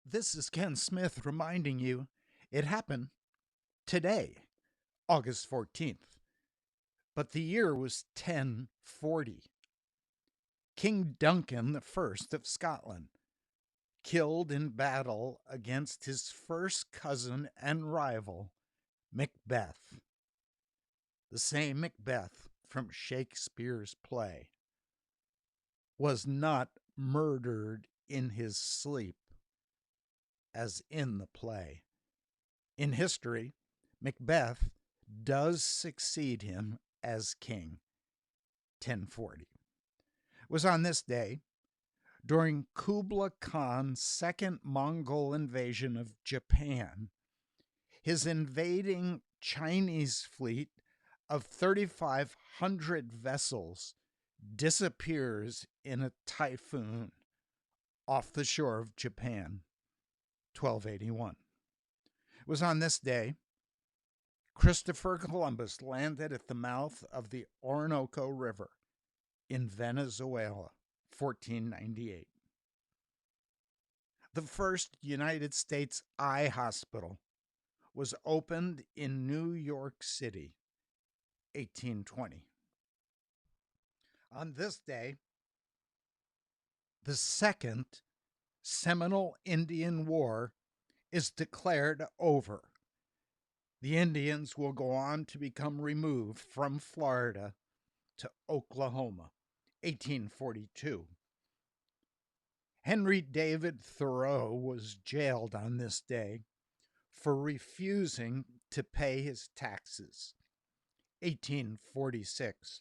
This is Ken Smith reminding you it happened today, August 14th, but the year was 1040. King Duncan the First of Scotland, killed in battle against his first cousin and rival, Macbeth, the same Macbeth from Shakespeare's play, was not murdered in his sleep as in the play. In history, Macbeth does succeed him as king. 1040. It was on this day, during Kublai Khan's second Mongol invasion of Japan, his invading Chinese fleet of 3,500 vessels disappears in a typhoon off the shore of Japan, 1281. It was on this day Christopher Columbus landed at the mouth of the Orinoco River in Venezuela, 1498. The first United States eye hospital was opened in New York City, 1820. On this day, the Second Seminole Indian War is declared over. The Indians will go on to become removed from Florida to Oklahoma, 1842. Henry David Thoreau was jailed on this day for refusing to pay his taxes, 1846.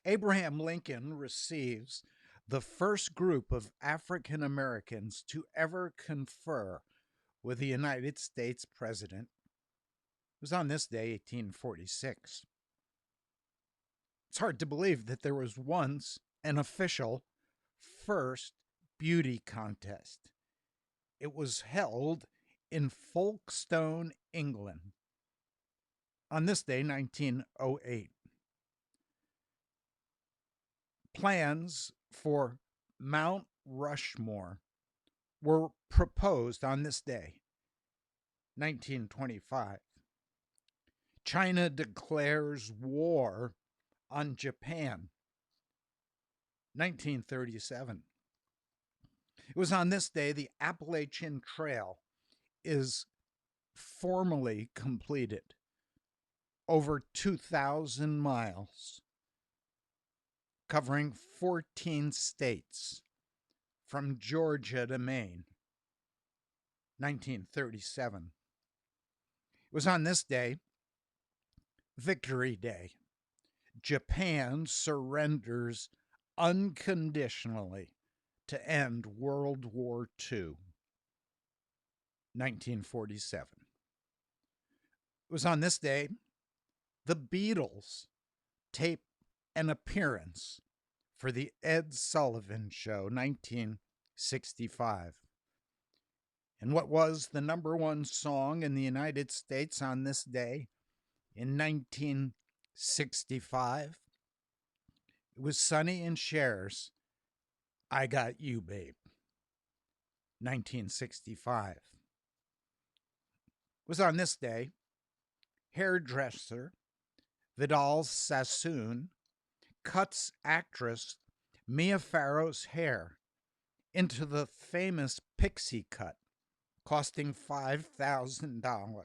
Abraham Lincoln receives the first group of African Americans to ever confer with the United States president. It was on this day, 1846. It's hard to believe that there was once an official first beauty contest. It was held in Folkestone, England, on this day, 1908. Plans for Mount Rushmore were proposed on this day, 1925. China declares war on Japan, 1937. It was on this day the Appalachian Trail is formally completed, over 2,000 miles, covering 14 states from Georgia to Maine, 1937. It was on this day, Victory Day. Japan surrenders unconditionally to end World War II, 1947. It was on this day the Beatles tape an appearance for the Ed Sullivan Show, 1965. And what was the number one song in the United States on this day in 1965? It was Sonny and Cher's I Got You, Babe, 1965. It was on this day hairdresser Vidal Sassoon cuts actress Mia Farrow's hair into the famous pixie cut, costing $5,000.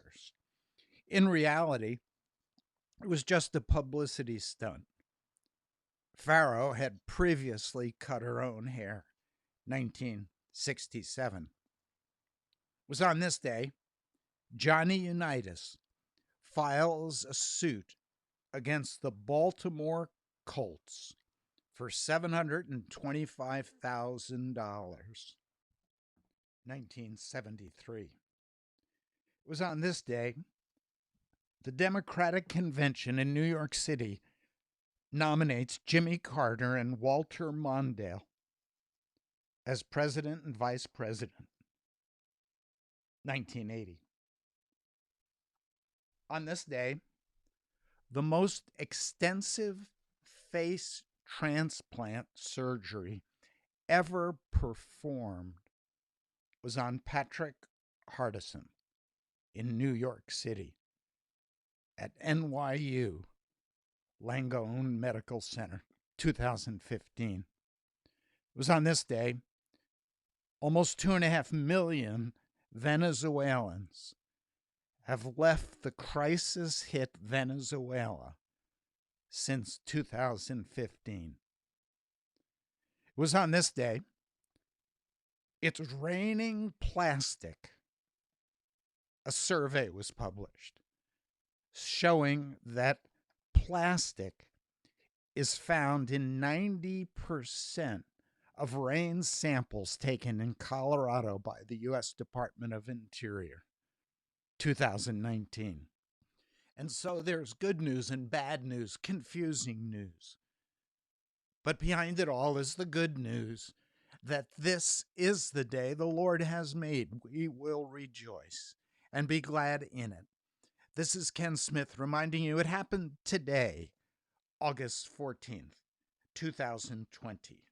In reality, it was just a publicity stunt. Farrow had previously cut her own hair, 1967. It was on this day Johnny Unitas files a suit against the Baltimore Colts for $725,000, 1973. It was on this day the Democratic Convention in New York City nominates Jimmy Carter and Walter Mondale as president and vice president, 1980. On this day, the most extensive face transplant surgery ever performed was on Patrick Hardison in New York City at NYU Langone Medical Center, 2015. It was on this day almost 2.5 million Venezuelans have left the crisis hit Venezuela since 2015. It was on this day it's raining plastic. A survey was published showing that plastic is found in 90% of rain samples taken in Colorado by the U.S. Department of Interior, 2019. And so there's good news and bad news, confusing news. But behind it all is the good news that this is the day the Lord has made. We will rejoice and be glad in it. This is Ken Smith reminding you it happened today, August 14th, 2020.